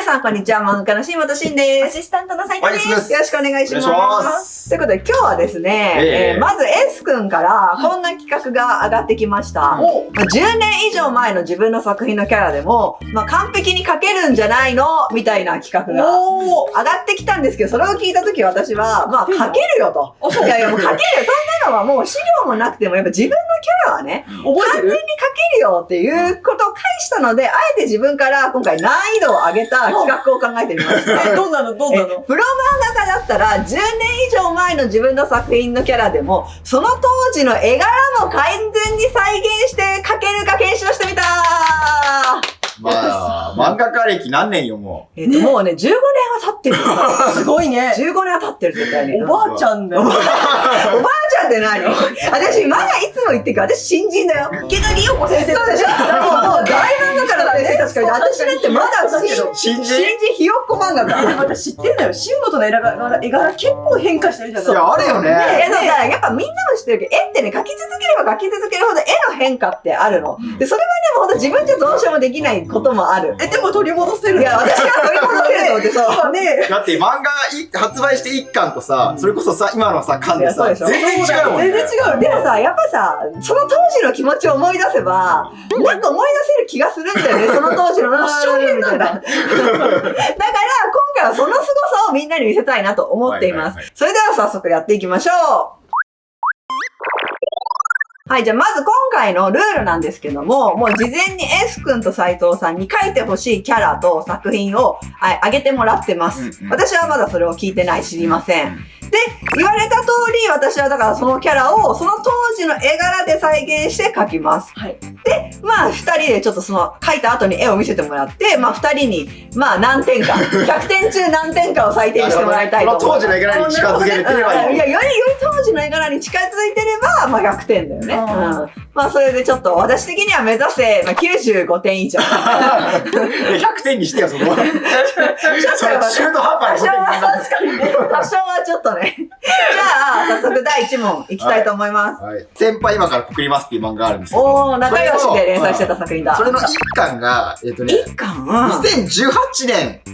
さん、こんにちは。漫画家の新本慎です。アシスタントの斉藤です。よろしくお願いします。ということで、今日はですね、まず S 君からこんな企画が上がってきました。10年以上前の自分の作品のキャラでも、完璧に描けるんじゃないのみたいな企画が上がってきたんですけど、それを聞いたとき私は、描けるよと。いやいや、もう描ける。そんなのはもう資料もなくても、やっぱ自分のキャラはね、完全に描けるよっていうことを返したので、あえて自分から今回難易度を上げた企画を考えてみました。どうなのプロ漫画家だったら10年以上前の自分の作品のキャラでもその当時の絵柄も完全に再現して描けるか検証してみた漫画家歴何年よ、もう。もうね、15年は経ってる。すごいね。15年は経ってる、絶対に。おばあちゃんだよ。おばあちゃんって何？私、まだいつも言ってるから、私新人だよ。池田理代子先生そうでしょ。もう大漫画家だね、確かに。私だってまだ新人ひよっこ漫画家。私知ってんだよ。新本の絵柄結構変化してるじゃない。いや、あるよね。やっぱみんなも知ってるけど、絵ってね、描き続ければ描き続けるほど絵の変化ってあるの。で、それはね、もうほんと自分じゃどうしようもできないこともある。でも取り戻せる。いや、私は取り戻せると思ってさ。ねだって漫画発売して1巻とさ、それこそさ、今のさ、巻でさ、全然違うもんね。全然違う。でもさ、やっぱさ、その当時の気持ちを思い出せば、なんか思い出せる気がするんだよね、その当時の。商品なんだ。だから、今回はその凄さをみんなに見せたいなと思っています。それでは早速やっていきましょう。はい、じゃあまず今回のルールなんですけども、もう事前に S 君と斉藤さんに書いてほしいキャラと作品を、あげてもらってます。私はまだそれを聞いてない、知りません。で、言われた通り、私はだからそのキャラをその当時の絵柄で再現して描きます。はい。で、二人でちょっとその描いた後に絵を見せてもらって、二人に、何点か、100点中何点かを採点してもらいたいと思います。その当時の絵柄に近づけれてればいい。いや、より当時の絵柄に近づいてれば、100点だよね。それでちょっと私的には目指せ、95点以上。100点にしてよ、そこは。中途半端に多少はちょっとね。じゃあ、早速第1問いきたいと思います。先輩今から告りますっていう漫画があるんですけど。仲良しで連載してた作品だ。それの1巻が、1巻2018年に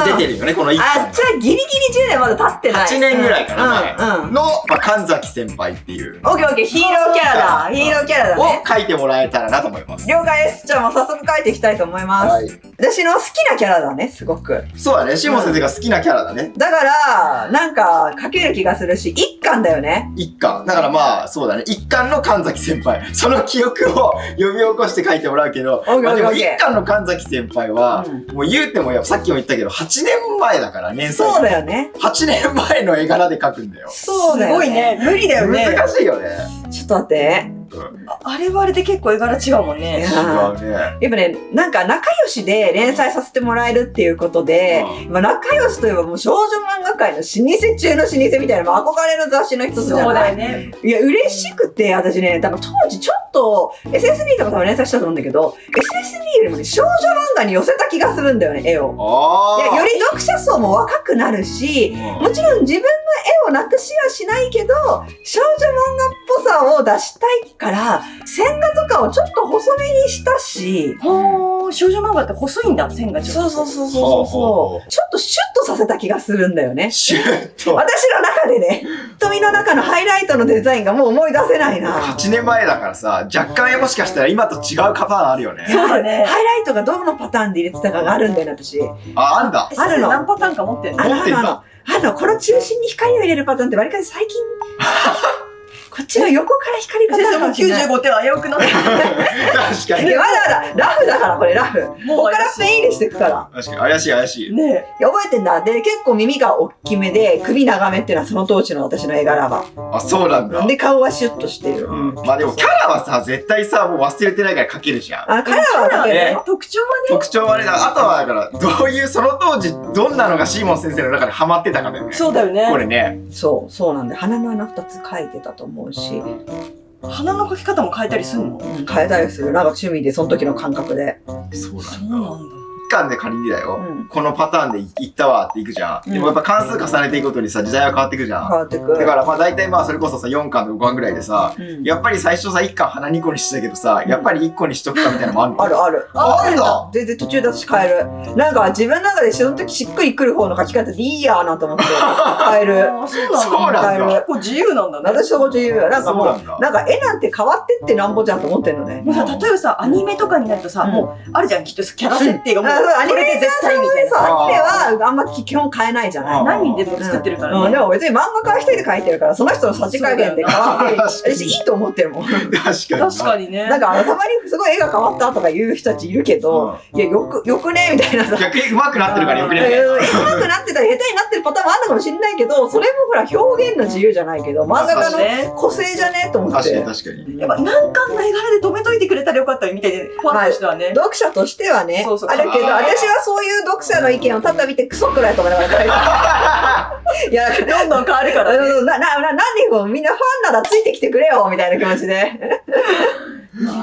出てるよね、この1巻。じゃあギリギリ10年まだ経ってない。8年ぐらいかな、の、神崎先輩っていう。オッケーオッケー、ヒーローキャラだ。ヒーローキャラだね。を書いてもらえたらなと思います。了解です。じゃあもう早速書いていきたいと思います。私の好きなキャラだね、すごく。そうだね、下先生が好きなキャラだね。だから、なんか書ける気がするし、1巻だよね。1巻。だからそうだね、1巻の神崎先輩。その記憶を呼び起こして書いてもらうけど、でも1巻の神崎先輩は、もう言うてもさっきも言ったけど、8年前だからね、そうだよね。8年前の絵柄で描くんだよ。そうだよね。すごいね。無理だよね。難しいよね。ちょっと待って。あれはあれで結構絵柄違うもんね。違うね。やっぱね、なんか仲良しで連載させてもらえるっていうことで、仲良しといえばもう少女漫画界の老舗中の老舗みたいな、憧れの雑誌の一つじゃない。そうだよね。いや、嬉しくて、私ね、だから当時ちょっと、SSD とか多分連載したと思うんだけど、SSD よりもね、少女漫画に寄せた気がするんだよね、絵を。いや、より読者層も若くなるし、もちろん自分の絵をなくしはしないけど、少女漫画っぽさを出したいから、線画とかをちょっと細めにしたし。少女漫画って細いんだ、線がちょっと。そう。ちょっとシュッとさせた気がするんだよね。シュッと。私の中でね、瞳の中のハイライトのデザインがもう思い出せないな。8年前だからさ、若干もしかしたら今と違うパターンあるよね。そうだね。ハイライトがどのパターンで入れてたかがあるんだよね、私。あんだ。あるの。何パターンか持ってんの？持ってんだ。この中心に光を入れるパターンって割かし最近。こっちの横から光が先生も95点は危うくなってる。確かに。まだラフだから、これラフ。ここからペン入れしていくから。確かに、怪しい。ねえ。覚えてんだ。で、結構耳が大きめで、首長めっていうのはその当時の私の絵柄は。あ、そうなんだ。で、顔はシュッとしてる。でもキャラはさ、絶対さ、もう忘れてないから描けるじゃん。キャラは描けるね。特徴はね。特徴はね、あとはだから、どういう、その当時、どんなのがシーモン先生の中でハマってたかだよね。そうだよね。これね。そうなんで、鼻の穴2つ描いてたと思うし。鼻の描き方も変えたりするの？変えたりする。なんか趣味で、その時の感覚で。そうなんだ。巻で仮にだよ、うんこのパターンでいったわっていくじゃん。でもやっぱ関数重ねていくごとにさ、時代は変わっていくじゃん。変わってく。だからまあ大体まあそれこそさ、4巻とか5巻ぐらいでさ、うんやっぱり最初さ、1巻鼻2個にしてたけどさ、やっぱり1個にしとくかみたいなのもあるの。あるある。あるんだ。全然途中で私変える。なんか自分の中でその時しっくりくる方の書き方でいいやーなと思って変える。あ、そうなんだ。そうなんだ変える。結構自由なんだね。私そこ自由。なんかもう、そうなんだなんか絵なんて変わってってなんぼじゃんと思ってんのね。もうさ、例えばさ、アニメとかになるとさ、うんもう、あるじゃん、きっとキャラ設定がもう、アニこれで絶対みたいなそう、さ。アニメはあんま基本変えないじゃない。何人でも作ってるからうん、ね。でも別に漫画家一人で描いてるから、その人のさじ加減で変わって、確かに私いいと思ってるもん。確かにな。確かにね。なんかたまにすごい絵が変わったとか言う人たちいるけど、いや、よくねみたいなさ。逆に上手くなってるからよくね。上手くなってたり下手になってるパターンもあるのかもしれないけど、それもほら表現の自由じゃないけど、漫画家の個性じゃねと思って。確かに確かに。やっぱ何巻の絵柄で止めといてくれたらよかったみたいで、ファンとしてはね。読者としてはね、そうそうあるけど、あー私はそういう読者の意見をただ見てクソくらいと思いながら書いてる。いや、どんどん変わるからね。なんでこうみんなファンならついてきてくれよみたいな気持ちで。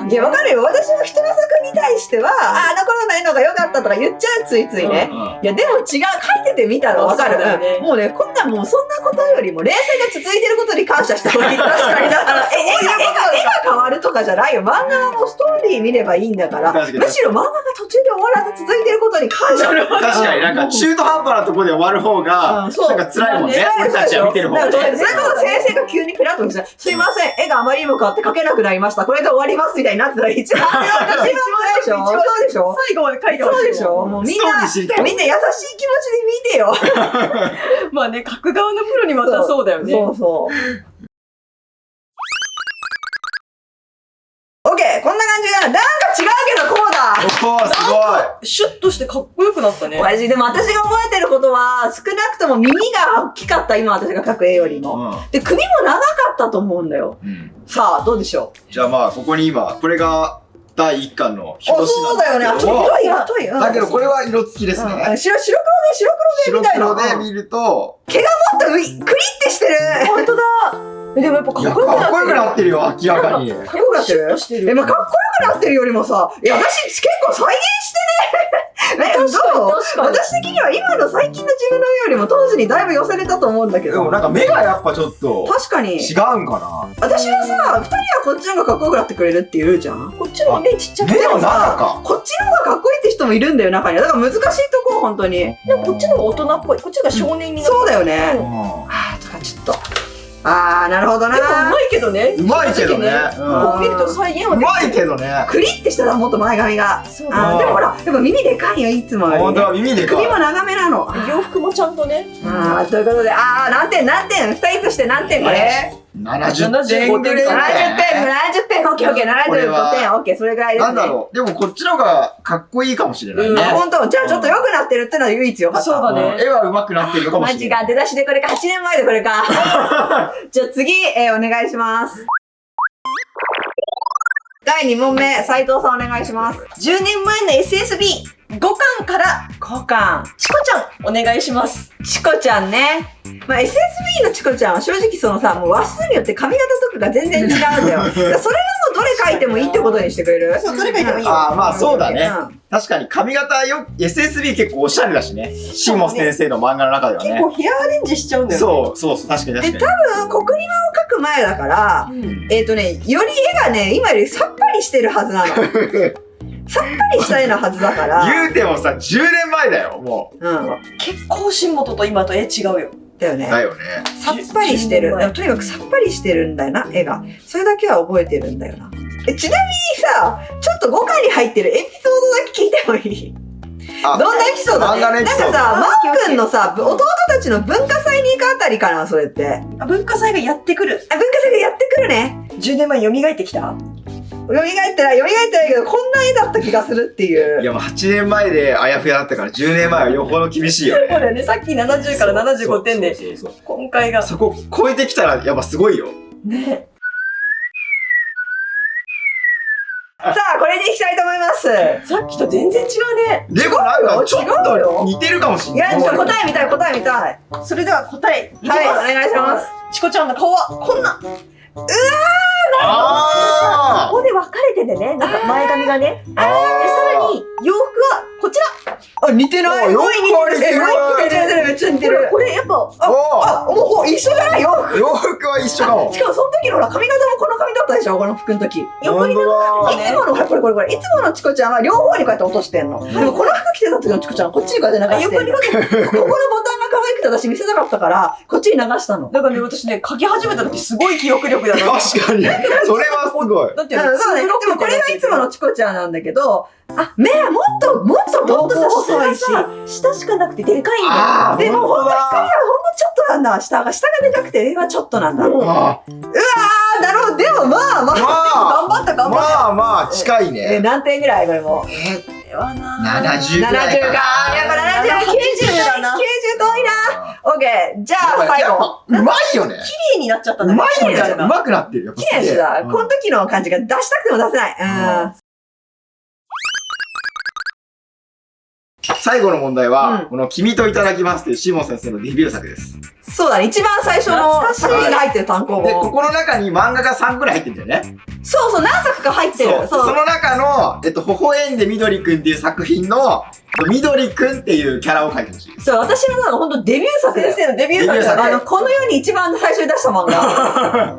いや、わかるよ。私も人の作品に対しては、あの頃の絵のが良かったとか言っちゃう、ついついね。いや、でも違う、書いててみたらわかる。そうだよねもうね、こんなんもうそんなことよりも、連載が続いてることに感謝した方がいい。確かに。だから、絵が変わるとかじゃないよ。漫画はもうストーリー見ればいいんだから、確かにむしろ漫画が途中で終わらず続いてることに感謝。確かになんか中途半端なところで終わる方が、そうなんか辛いもんね。ね俺たちは見てる方がだからね。それこそ先生が急にクラッとして、すいません、絵があまりにも変わって描けなくなりました。これで終わりますみたいになってたら一番辛いでしょ。そうでしょ。最後まで書いてほしい。そうでしょ。もうみんストーリなー知りたいもん優しい気持ちで見てよ。まあね、書く側のプロにまたそうだよね。そうそう。オッケー、こんな感じだ。なんか違うけどこうだ。おー、すごい。シュッとしてかっこよくなったね。マジでも私が覚えてることは、少なくとも耳が大きかった、今私が描く絵よりも。で、首も長かったと思うんだよ。さあ、どうでしょう。じゃあまあ、ここに今、これが第1巻の表紙なんですけど。そうだよね。あ、ちょっと太い、太い。だけどこれは色付きですね。白黒でみたいな。白黒で見ると、もっとクリッてしてる。本当だ。でもやっぱかいや、っこよくなってる。かっこよくなってるよ、明らかに。かっこよくなってるしてる。まあ、かっこよくなってるよりもさ、いや、私結構再現してね。どう確かに私的には今の最近の自分の絵よりも当時にだいぶ寄せれたと思うんだけど。でもなんか目がやっぱちょっと確かに。違うんかな。私はさ、二人はこっちの方がかっこよくなってくれるって言うじゃん。こっちの目ちっちゃくて目の中さか。こっちの方がかっこいいって人もいるんだよ、中には。だから難しいとこ、本当に。でもこっちの方が大人っぽい。こっちが少年になる。そうだよね。うんあーとかちょっと。あー、なるほどな。でもうまいけどね。うまいけどね。こう見ると再現はうまいけどね。クリッてしたらもっと前髪が。そうだ。あーでもほら、やっぱ耳でかいよ、いつもよりね。本当は耳でかい。首も長めなの。洋服もちゃんとね。ということで、何点二人として何点これ70点ぐらい。 70点、オッケーオッケー、75点、オッケー、それぐらいですね。なんだろう。でもこっちの方がかっこいいかもしれないね。本当じゃあちょっと良くなってるってのは唯一よかった。そうだね。絵は上手くなってるかもマしれない。ジか、出だしでこれか、8年前でこれか。じゃあ次、お願いします。第2問目、斉藤さんお願いします。 10年前の SSB5 巻から交換。チコちゃんお願いします。チコちゃんね。まあ、SSB のチコちゃんは正直そのさ、もう話数によって髪型とかが全然違うんだよ。だからそれはもうどれ書いてもいいってことにしてくれる？そう、どれ書いてもいいよ。ああ、まあそうだねうん。確かに髪型よ、SSB 結構おしゃれだしね。シモス先生の漫画の中ではね。結構ヘアアレンジしちゃうんだよね。そう、確かに確かに。で、多分、コクリマを描く前だから、うん。より絵がね、今よりさっぱりしてるはずなの。さっぱりした絵のはずだから。言うてもさ、10年前だよ、もうん。結構新元と今と絵違うよ。だよねう。。だよね。さっぱりしてる。 10でもとにかくさっぱりしてるんだよな、絵が。それだけは覚えてるんだよな。ちなみにさ、ちょっと5巻に入ってるエピソードだけ聞いてもいい？あ、どんなエピソード？漫画のエピソードなんかさ、マー君のさ、弟たちの文化祭に行くあたりかな、それって。あ、文化祭がやってくる。あ、文化祭がやってくるね。 10年前に蘇ってきた。蘇ってないけど、こんな絵だった気がするっていう。いやもう8年前であやふやだったから10年前はよほど厳しいよね。そうだよね。さっき70から75点で、そう今回が。そこ超えてきたらやっぱすごいよ。ね。さあ、これでいきたいと思います。さっきと全然違うね。でもなんかちょっ違うよと似てるかもしいや、れない。ちょっと答え見たい。それでは答えいきます。はい、お願いします。チコちゃんの顔はこんな。あここで分かれててね。なんか前髪がね。で、さらに洋服はこちら。あ、似てない？洋服は似てる。めっちゃ似てる。これやっぱ、もう一緒じゃない洋服。洋服は一緒かも。しかもその時のほら髪型もこの髪だったでしょ、この服の時。横になんかいつもの、これ。いつものチコちゃんは両方にこうやって落としてんの。でもこの服着てた時のチコちゃんはこっちにこうやって流してんの。ここのボタンが可愛くて私見せたかったから、こっちに流したの。だからね、私ね、書き始めた時すごい記憶力だな。確かに。それはすごい。だってそうね。でもこれがいつものチコちゃんなんだけど、目はもっとさ、下しかなくてでかいんだよ。でもほんと光はほんのちょっとなんだ。下がでかくて上はちょっとなんだ。うわー、なるほど。でもまあ、頑張った。まあ、近いね。何点ぐらいこれも。70ぐらい。 70ぐらいか。70か。やっぱ70、90だな。遠いな。オッケー。じゃあ最後。うまいよね。綺麗になっちゃったね。うまいよね。綺麗だうまくなってるよ。綺麗にした。この時の感じが出したくても出せない。最後の問題は、この君といただきますというシモン先生のデビュー作です。そうだね。一番最初の作品が入ってる単行本。で、ここの中に漫画が3くらい入ってるんだよね。そう、何作か入ってる。その中の、微笑んでみどりくんっていう作品の、みどりくんっていうキャラを描いてほしいです。そう、私の本当デビュー作だよ。先生のデビュー作。この世に一番最初に出した漫画。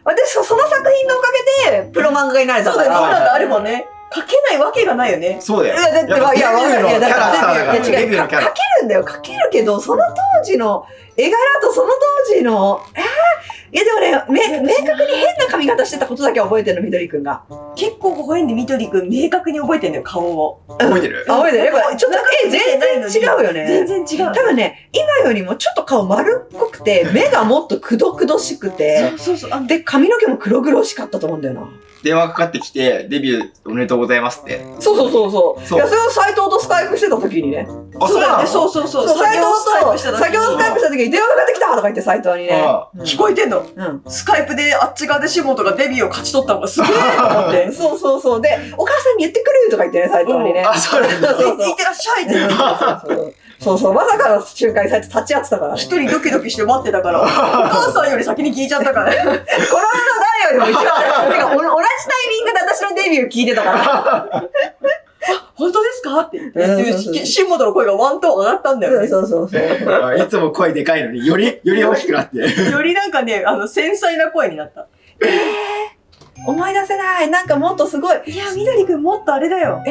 私、その作品のおかげで、プロ漫画家になれたから。そうだよ、今があればね。書けないわけがないよね。そうだよ。だって、デビューのキャラクターだから。デビューのキャラ。書けるんだよ。書けるけど、その当時の絵柄とその当時の、いやでもね、明確に変な髪型してたことだけは覚えてるの、みどりくんが。結構微笑んでみどりくん明確に覚えてんだよ、顔を。覚えてる？覚えてる？ちょっと全然違うよね。全然違う。多分ね、今よりもちょっと顔丸っこくて、目がもっとくどくどしくて、そう。で、髪の毛も黒々しかったと思うんだよな。電話かかってきて、デビューおめでとうございますって。そう。いや、それを斎藤とスカイプしてた時にね。あ、そうなの？そう。斎藤と、先ほどスカイプした時に電話かかってきたとか言って斎藤にね。聞こえてんの？スカイプであっち側で下本がデビューを勝ち取ったのがすげえと思って。そう。で、お母さんに言ってくるとか言ってね、斎藤にね。あ、そうなんだ。いってらっしゃいって。そう、まさかの瞬間に斎藤立ち会ってたから。一人ドキドキして待ってたから、お母さんより先に聞いちゃったから。この世の誰よりも一番、てか同じタイミングで私のデビュー聞いてたから。本当ですかって言って、下本の声がワントーン上がったんだよね。そう。いつも声でかいのに、より大きくなって。よりなんかね、繊細な声になった。思い出せない。なんかもっとすごい。いや、みどりくんもっとあれだよ。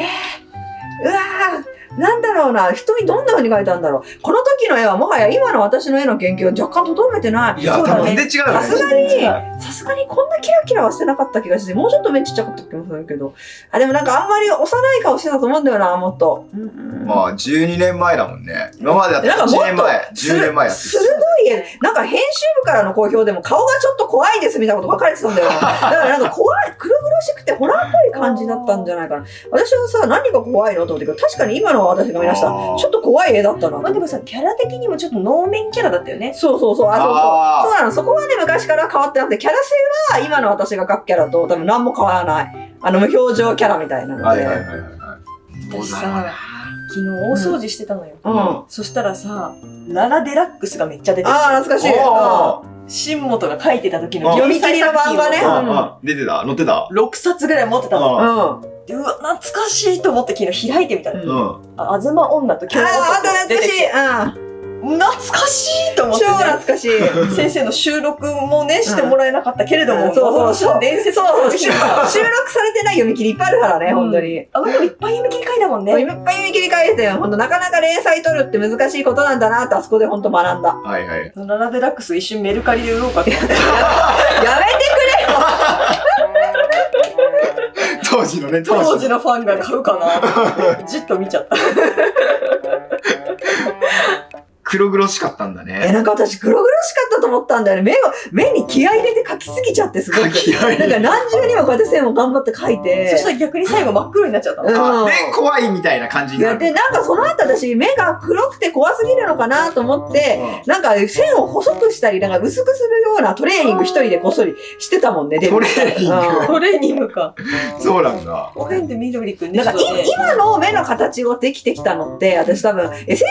うわー。なんだろうな、人にどんな風に描いたんだろう。この時の絵はもはや今の私の絵の研究を若干とどめてない。いや、多分全然違うよね。さすがにこんなキラキラはしてなかった気がして、もうちょっと目ちっちゃかった気もするけど。でもなんかあんまり幼い顔してたと思うんだよな、もっと。まあ、12年前だもんね。今までだったら8年前、10年前やって鋭い絵。なんか編集部からの好評でも顔がちょっと怖いですみたいなこと書かれてたんだよな。だからなんか怖い、黒々しくてホラーっぽい感じだったんじゃないかな。私はさ、何が怖いのと思ってけど、確かに今の私が見ました。ちょっと怖い絵だったな。まあでもさ、キャラ的にもちょっと能面キャラだったよね。そう。そうなの。そこはね、昔から変わってなくて、キャラ性は今の私が描くキャラと多分何も変わらない。無表情キャラみたいなので。私さ、昨日大掃除してたのよ。そしたらさ、ララデラックスがめっちゃ出てきて。懐かしい。新本が書いてた時の読み切りの漫画ね。出てた？載ってた？6冊ぐらい持ってたの。うわ、懐かしいと思って昨日開いてみたの。あずま女と京女と出てきて。懐かしいと思って、ね。超懐かしい。先生の収録もね、してもらえなかったけれども、そう。伝説の収録されてない読み切りいっぱいあるからね、本当に。あの子いっぱい読み切り書いたもんね。いっぱい読み切り書いてよ。本当なかなか連載取るって難しいことなんだなってあそこで本当学んだ。はいはい。ララデラックス一瞬メルカリで売ろうかと思って。やめてくれよ当時のね、当時のファンが買うかな。じっと見ちゃった。黒々しかったんだね。なんか私黒々しかったと思ったんだよね。目に気合い入れて描きすぎちゃってすごく。なんか何重にもこうやって線を頑張って描いて。そしたら逆に最後真っ黒になっちゃったの。で、怖いみたいな感じになる。で、なんかその後私目が黒くて怖すぎるのかなと思って、なんか線を細くしたり、なんか薄くするようなトレーニング一人でこっそりしてたもんね。トレーニングか。そうなんだ。おへんで緑くんね。なんか今の目の形をできてきたのって、私多分 SSB 書い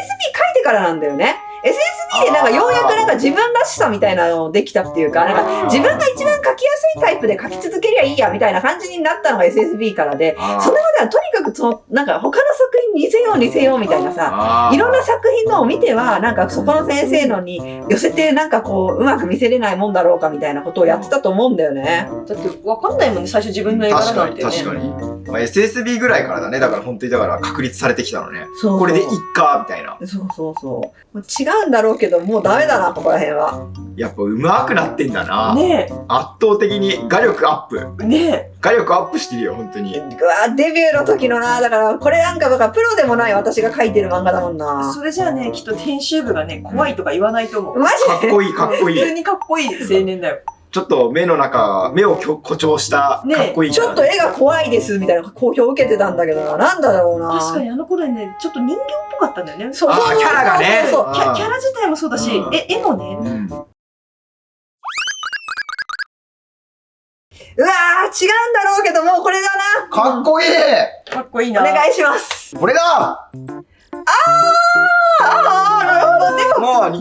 てからなんだよね。SSB でなんかようやくなんか自分らしさみたいなのできたっていうか、なんか自分が一番書きやすいタイプで書き続けりゃいいやみたいな感じになったのが SSB からで、それまではとにかくなんか他の作品似せよう似せようみたいなさ、いろんな作品のを見ては、なんかそこの先生のに寄せて、なんかこう、うまく見せれないもんだろうかみたいなことをやってたと思うんだよね。だってわかんないもんね、最初自分の絵柄なんてね。確かに。まあ、SSB ぐらいからだね。だから本当にだから確立されてきたのね。そう。これでいっか、みたいな。そうそうそう。違うんだろうけど、もうダメだな、ここら辺は。やっぱ上手くなってんだな。ねえ。圧倒的に画力アップ。ねえ。画力アップしてるよ、本当に。うわ、デビューの時のな、だから、これなんか、プロでもない私が描いてる漫画だもんな。それじゃあね、きっと編集部がね、怖いとか言わないと思う。マジかっこいい、かっこいい。普通にかっこいい青年だよ。ちょっと目の中、目を誇張したかっこいい、ね、ちょっと絵が怖いですみたいな好評を受けてたんだけどな。なんだろうな。確かにあの頃ね、ちょっと人形っぽかったんだよね。そうキャラがね。そうキャラ自体もそうだし、絵もね。うわー、違うんだろうけど、もうこれだな。かっこいい。かっこいいな。お願いします。これだ。なるほど。で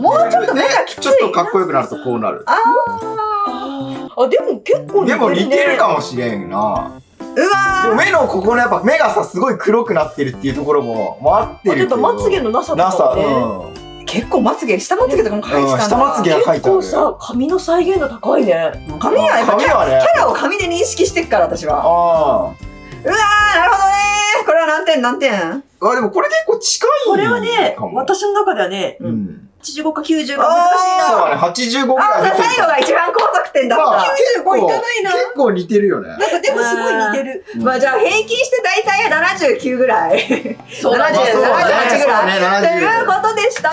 も、もうちょっと目がきつい。ちょっとかっこよくなるとこうなる。でも結構似てるね。でも似てるかもしれんな。うわでも目のここのやっぱ目がさすごい黒くなってるっていうところも合ってるけど。ちょっとまつげのなさとかね。結構まつげ、下まつげとかも描いてたんだ。下まつげが描いてある。結構さ、髪の再現度高いね。髪はやっぱキャね、ラを髪で認識してっから私は。うわー、なるほどねー。これは何点何点？でもこれ結構近いこれはね、私の中ではね、85か90が難しいな。そうだね、85ぐらい。最後が一番高得点だった。95いかないな。結構似てるよね。なんかでもすごい似てる。まあじゃあ平均して大体79ぐらい。そうだね。78ぐらい。と70いうことでした。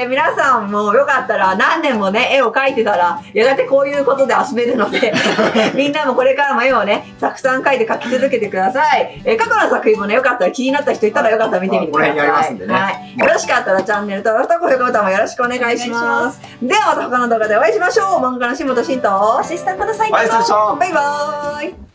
皆さんもよかったら何年もね、絵を描いてたら、やがてこういうことで遊べるので、みんなもこれからも絵をね、たくさん描いて描き続けてください。過去の作品もね、よかったら気になった人いたらよかったら見てみてください。この辺にありますんでね。はい。よろしかったらチャンネル登録と高評価ボタンもよろしくお願いします。ではまた他の動画でお会いしましょう。漫画の下本慎とアシスタントの斉藤。バイバーイ。バイバーイ。